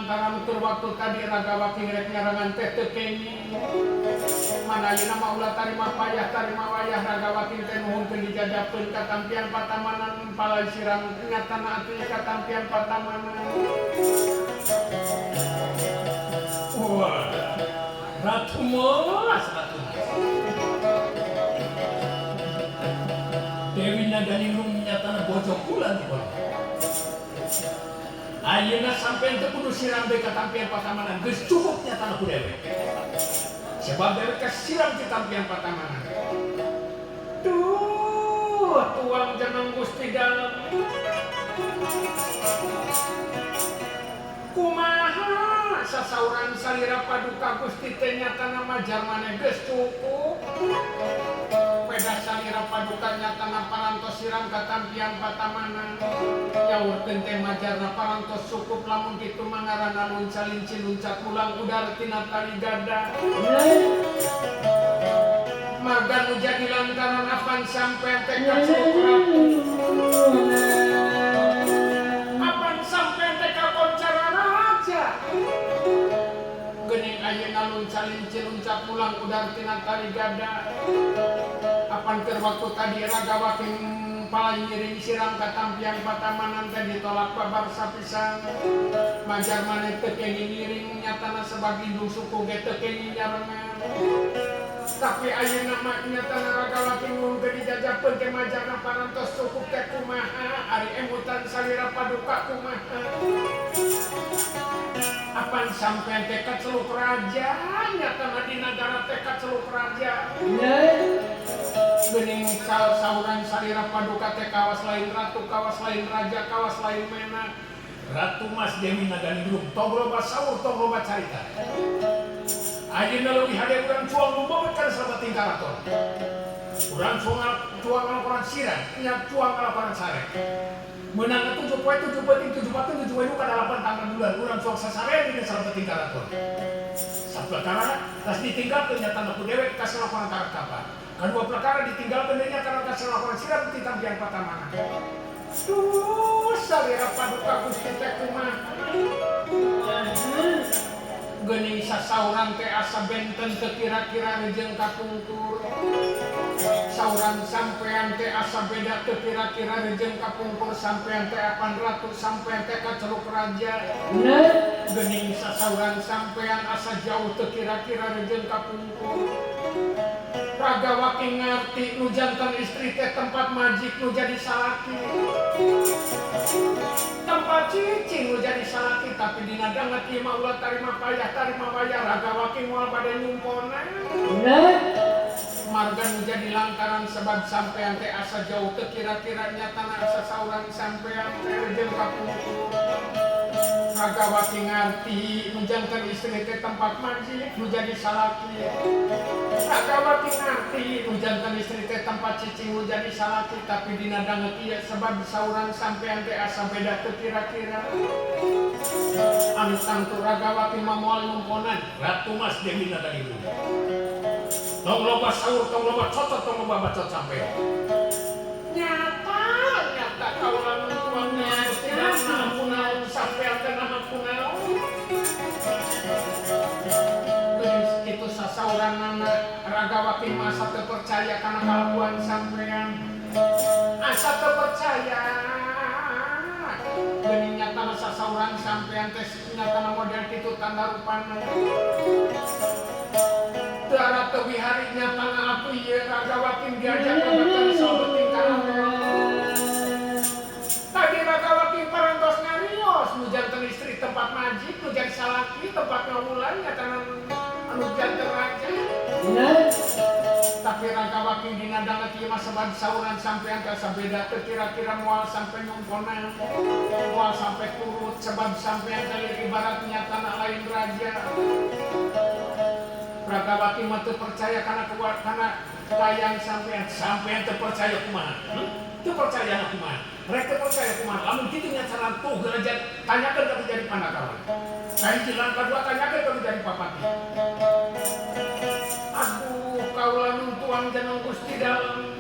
lantaran tur waktu tadi Ragawati ngrek nyarangan teh teu kenging. Mana ayeuna mah ulah tarima payah tarima wayah Ragawati teh nuhunkeun dijajabkeun katampian patamanan palai sirang nyatana atuh katampian patamanan. Wah, Ratu Mas, Ratu Mas. Dewi Naganingrum nyatana bojong kula di bola. Ayeuna sampean teu kudu siram deui katampian patamanan, geus cukup nyatana ku dewe. Sebab dewe kasiram di tampian patamanan. Duh, tuang jeneng Gusti dalem. Kumaha sasauran salira paduka Gusti teh nyatana majar maneh geus cukup. Peda salira paduka nyatana parantos siram katampian patamanan. Nyaurkeun teh majarna parantos cukup lamun kitu mangarana luncalinci luncat ulang udar tina tali gada. Marga nu jadi lantaran apan sampean teh ka cukup. Apan sampean teh ka koncara raja. Geuning ayeuna luncalinci luncat ulang udar tina tali gada. Apan keur waktu tadi Ragawati palai ngiring siram katampian patamanan teh ditolak babar sapisan. Majar maneh teu kenging ngiring nyatana sebagindung suku ge teu kenging nyarengan. Tapi ayeuna mah nyatana Ragawati nuhunkeun dijajabkeun ke majarna parantos cukup teh kumaha ari emutan salira paduka kumaha. Apan sampean teh ka Celuk Raja nyatana di nagara teh ka Celuk Raja. Geuning sauran salira paduka teh kawas lain ratu, kawas lain raja, kawas lain menak. Ratu Mas Dewi Naganingrum tong loba saur, tong loba carita. Ayeuna leuwih hade urang cuang nu bobot kana sabating karaton. Urang cuang ngalakoran sirang, nya cuang ngalakoran sare. Meunang 7 poe 7 penting 7 patung 7 wenu kadalapan tanggal bulan urang cuang sasare dina sabating karaton. Saperkara tas ditinggalkeun nyatana ku dewe ka salakoran karakapa. Kedua perkara ditinggalkan dirinya karena kesalahan siram di tampian patamanan. Duh, salira paduka Gusti teh kumaha. Geuning sasauran teh asa benten teu kira-kira rejeung kapungkur. Sauran sampean teh asa beda teu kira-kira rejeung kapungkur sampean teh apan ratu sampean teh ka Celuk Raja. Geuning sasauran sampean asa jauh teu kira-kira rejeung kapungkur. Ragawati ngarti nu janten istri teh tempat majik nu jadi salaki. Tempat cicing nu jadi salaki tapi dina danget ieu mah ulah tarima payah tarima wayah Ragawati moal bade nyumpona. Marga nu jadi lantaran sebab sampean teh asa jauh teu kira-kira nyatana asa sauran sampean teh rejeung kapungkur. Ragawati ngarti nu janten istri teh tempat majik nu jadi salaki. Ragawati ngarti nu janten istri teh tempat cicing nu jadi salaki tapi dina danget ieu sebab sauran sampean teh asa beda teu kira-kira. Anu tangtu Ragawati mah moal nyumponan Ratu Mas Dewi Naganingrum. Tong loba saur, tong loba cocot, tong loba bacot sampean. Nyata kaulah nu tuangnya tidak naon sampean teh naon. Itu sasauranana Ragawati masa teu percaya kana kalakuan sampean. Asa teu percaya. Geuning nyatana sasauran sampean teh nyatana model kitu tanda rupana. Teu ara teu wihari nyatana atuh ieu Ragawati diajak ka bekel sabeting karaton. Tadi Ragawati parantos ngarios nu janten istri tempat majik nu jadi salaki tempat ngawulan nyatana anu janten raja. Tapi Ragawati dina danget ieu mah sabab sauran sampean teh sabeda teu kira-kira moal sampe nyumpona. Moal sampe turut sebab sampean teh ibarat nyatana lain raja. Ragawati mah teu percaya kana layang sampean teu percaya kumaha? Teu percaya kumaha? Rek teu percaya kumaha? Lamun kitu nya cara tuh gerajan tanyakeun ka jadi Pandakawan. Kahiji lan kadua tanyakeun ka jadi Papati. Aduh, kaula nuntuang jeneng Gusti dalem.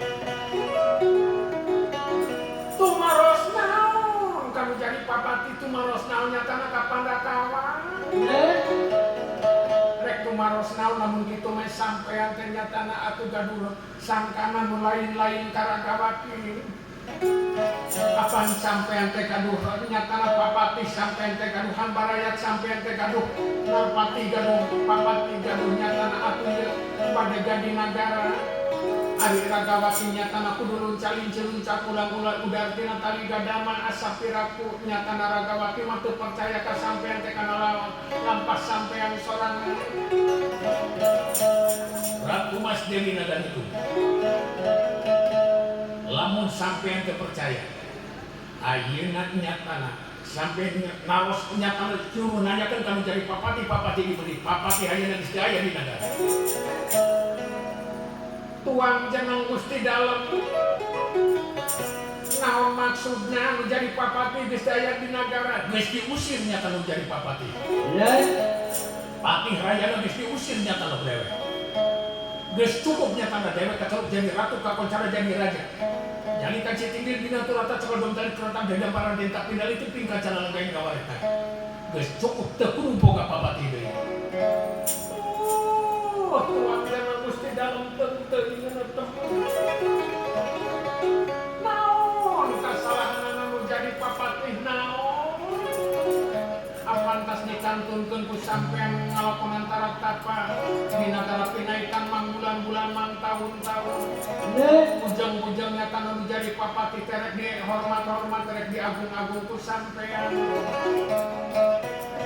Tumaros naon kanu jadi Papati tumaros naon nyatana ka Pandakawan. ros naon namun kitu mah sampean teh nyatana atuh gaduh sangkana nu lain-lain karagawaki. Apan sampean teh gaduh nyatana papati sampean teh gaduh hambarayat sampean teh gaduh narpati gaduh papati gaduh nyatana atuh pada gadi nagara. Ari ragawati nyatana kudu luncalin-luncak ulang-ulang udar tina tali gadama asapiraku nyatana ragawati mah teu percaya ka sampean teh kana lampas sampean sorangan. Ratu Mas Dewi Naganitu. Lamun sampean teu percaya. Ayeuna nyatana sampean naos nyatana juru nanyakeun kanu jadi papati diberi papati ayeuna geus aya di nagara. Tuang jeneng Gusti Dalem naon maksudnya nu jadi papati geus aya di nagara geus diusir nya kalau jadi papati. Patih rayana geus diusir nya kalau dewe. Geus cukup nya tanda dewe kaceluk jadi ratu kakoncara jadi raja. Jadi kan citinggil dina tu rata cekal tali kerotak dadam parang dentak pindal itu pingka cana lenggain gawaretan. Geus cukup teu kudu boga papati deui. Tuang jeneng Gusti Dalem teu naon kasalahan anu jadi papatih naon apantas dikantunkeun ku sampean ngalakonan tarak-tapa di nagara pinaikan mang bulan-bulan mang tahun-tahun ujung-ujung nyata anu jadi papatih terek dihormat-hormat terek diagung-agung ku sampean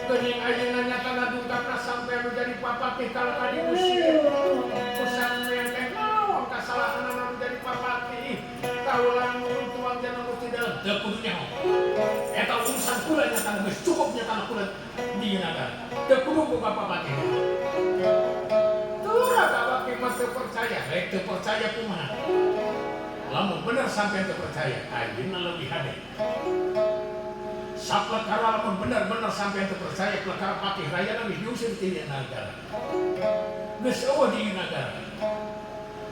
geuning ayeuna nyata dungkapna sampean anu jadi papatih kalau tadi usir ku sampean teh naon kasalahan anu jadi papatih kaulang tuang jeneng Gusti Dalem teu kudu nyaho eta urusan kula nyata geus cukup nyata kula di nagara teu kudu boga papatih teu ragawaki mah teu percaya rek teu percaya kumaha lamun bener sampean teu percaya ayeuna leuwih hade saplekara lamun bener-bener sampean teu percaya plekara patih rayana geus diusir ti nagara geus eueuh di nagara.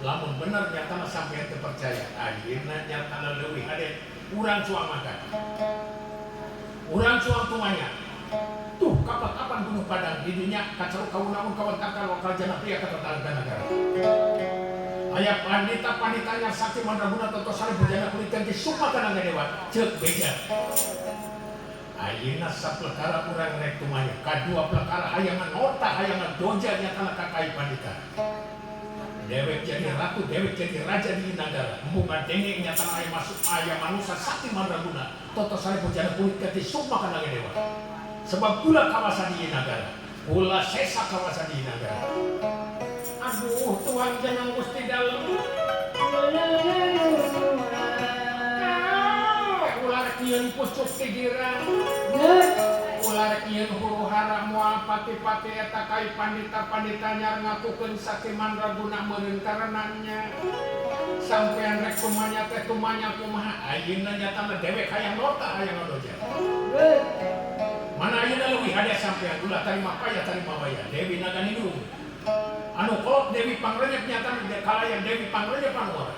Lamun bener nyatana sampean teu percaya, ayeuna nyatana leuwih hade urang suang makan. Urang suang tumanya. Tuh kapan-kapan Gunung Padang di dunia kacaruk kauna kawan kakal wakal jana pria ketetangga negara. Aya pandita-panditanya sakti mandraguna toto sari bujana kulit ganti sukma kana dewa ceuk beja. Ayeuna saplekara urang rek tumanya, kadua plekara hayangan nota hayangan doja nyatana kakai pandita. Dewek jadi ratu, dewek jadi raja di nagara. Mbungan denge nyatana aya masuk aya manusia sakti mandraguna. Toto sari bujana kulit ganti sukma kana dewa. Sebab pula kawasan di nagara, pula sesa kawasan di nagara. Aduh, Tuhan jeneng Gusti Dalem. Ular kieu pucuk tigiran. Ular kieu huru hara moal pati-pati eta kai pandita-pandita nyar ngakukeun sakti mandraguna meureun karenanya. Sampean rek kumanya teh kumanya kumaha ayeuna nyatana dewek hayang nota hayang odoja. Mana ayeuna leuwih hade sampean ulah tarima paya tarima waya Dewi Naganilu. Anu kolot Dewi Pangrenyep nyatana kalayan Dewi Pangrenyep panuara.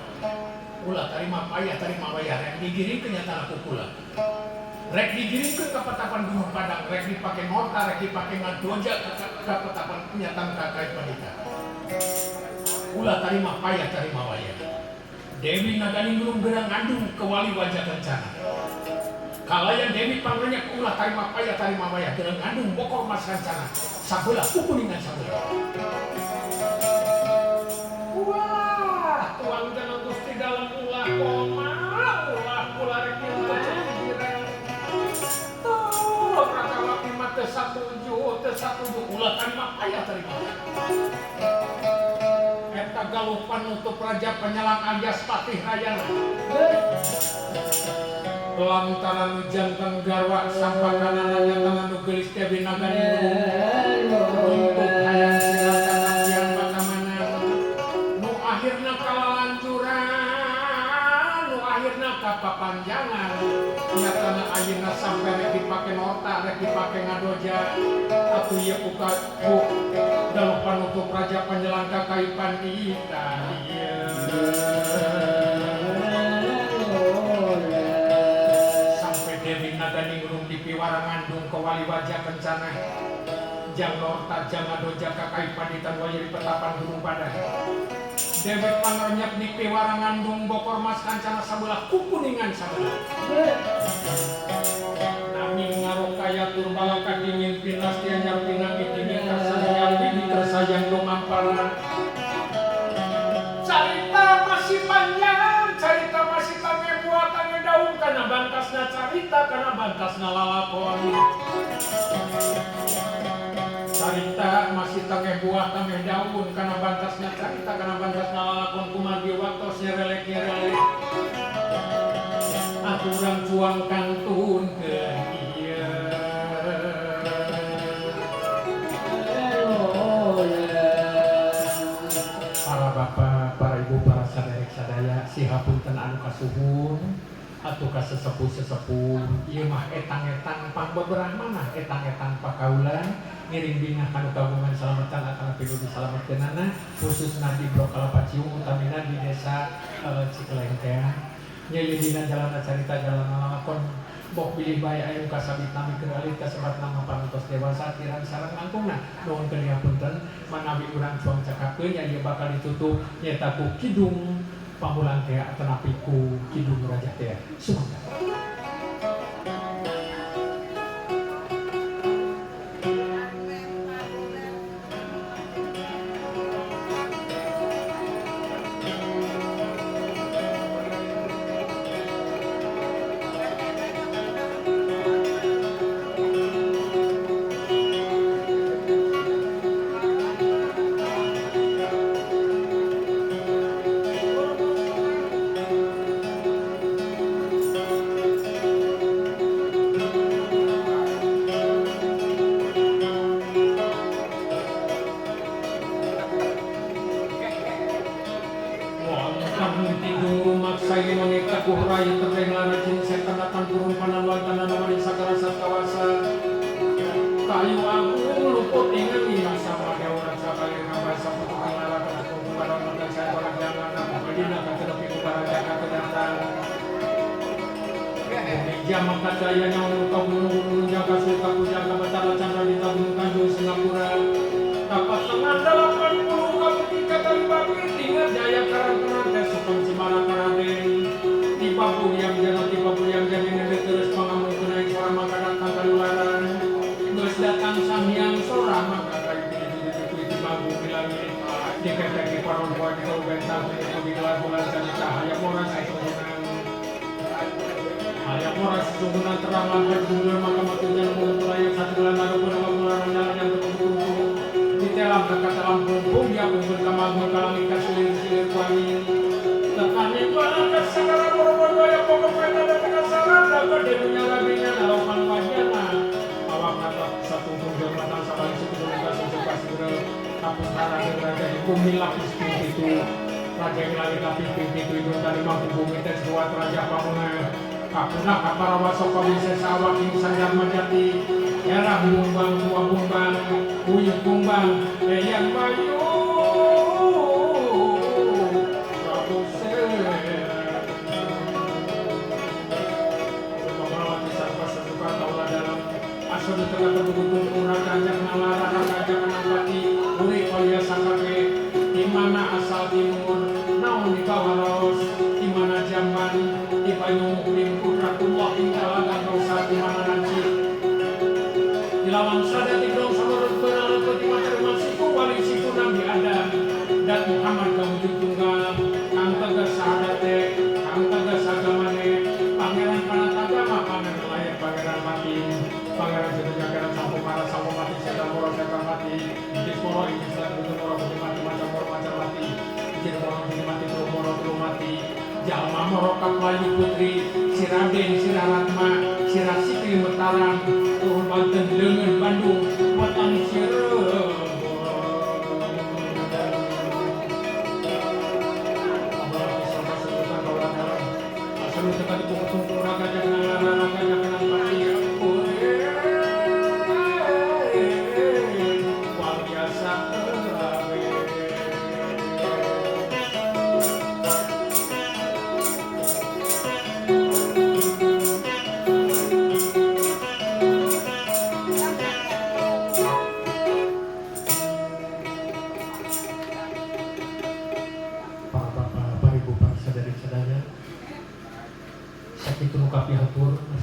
Ulah tarima paya tarima waya rek digiringkeun nyatana ku kula. Rek digiringkeun ka petapan Gunung Padang, rek dipake nota, rek dipake ngadoja ka petapan nyatana kakai pandita. Ulah tarima paya tarima waya. Dewi Naganilu gerang ngandung ke wali wajah kencana. Kalayan Dewi Pangrenyep ulah tarima paya tarima waya gerang ngandung bokor mas kencana. Sabelah kukuningan sabelah. Wah, tuang jeneng Gusti Dalem ulah koma, ulah rek pikiran. Tuh, rakawati mah teu satuju ulah tarima paya tarima. Eta galuh panutup raja penyelang alias patih rayana. Lantaran jantan garwa sampakanana nyatana nu geulis Dewi Naganilu. Untuk hayang silakan apian pakamanan. Nu akhirna kalalancuran, nu akhirna kapapanjangan. Nyatana ayeuna sampe rek dipake nota, rek dipake ngadoja. Atuh ieu uka galuh panutup raja panjelang kakai pandita. Dewi Naganilu dipiwara ngandung ke wali wajah kencana. Jang Norta Jang Ado Jaka Kai Paditan Wayari Petapan Gunung Padang Dewek Panrenyap Nipi Warangan Dung Bokor Mas Kancana Sabelah Kukuningan Sabelah Nami Ngarokaya Turbalaka Dingin Pinas Tianyar Pinang Dingin Tersayang Dini Tersayang Domampara Cerita masih panjang Cerita masih tange buat tange daun Karena bantasna cerita Karena bantasna lalakon Carita masih tange buah tange daun karena bantasnya carita karena bantasnya lalakon kumadi waktu serelek-serelek aturan cuang kantun ke iya para bapak, para ibu, para saderek-sadaya sihapunten anu kasuhun atuh ka sesepuh-sesepuh ieu mah etang-etang pangboberah manah etang-etang pakaulan ngiring bingah kanu kagungan salamatan akana pilu disalametkeunana khususna di Blok Kalapaciung utamina di desa Cikelengkeang nya ieu dina jalana carita jalana lalakon boh bilih bae aya kasabit nami keur alih kasebat nama parantos dewasa kirang sareng langkungna nuhun keun hapunten manawi urang cuang cakakeun nya ieu bakal ditutup nyaeta ku kidung pamulang teh tenapi ku kidung raja teh sumangga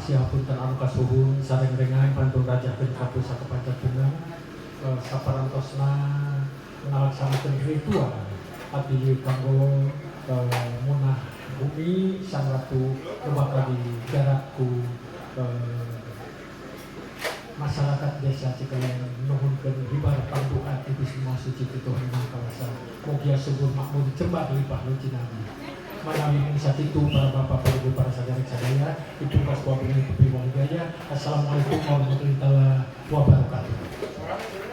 siapunten anu kasuhun sareng rengahan pantun rajakeun ka pusaka Pancatungan saparantosna ngalaksanakeun ritual abdi kanggo munah bumi sang ratu bakal digarapku masyarakat desa Cikaleng nuhunkeun hibar panduan ti Bisma Suci Pituhan Kawasa mugia subur makmur cembah lipah lucinabi manawi mung sakitu para bapak para ibu para saudara sadaya itu pas wabillahi taufiq wal hidayah. Assalamualaikum warahmatullahi wabarakatuh.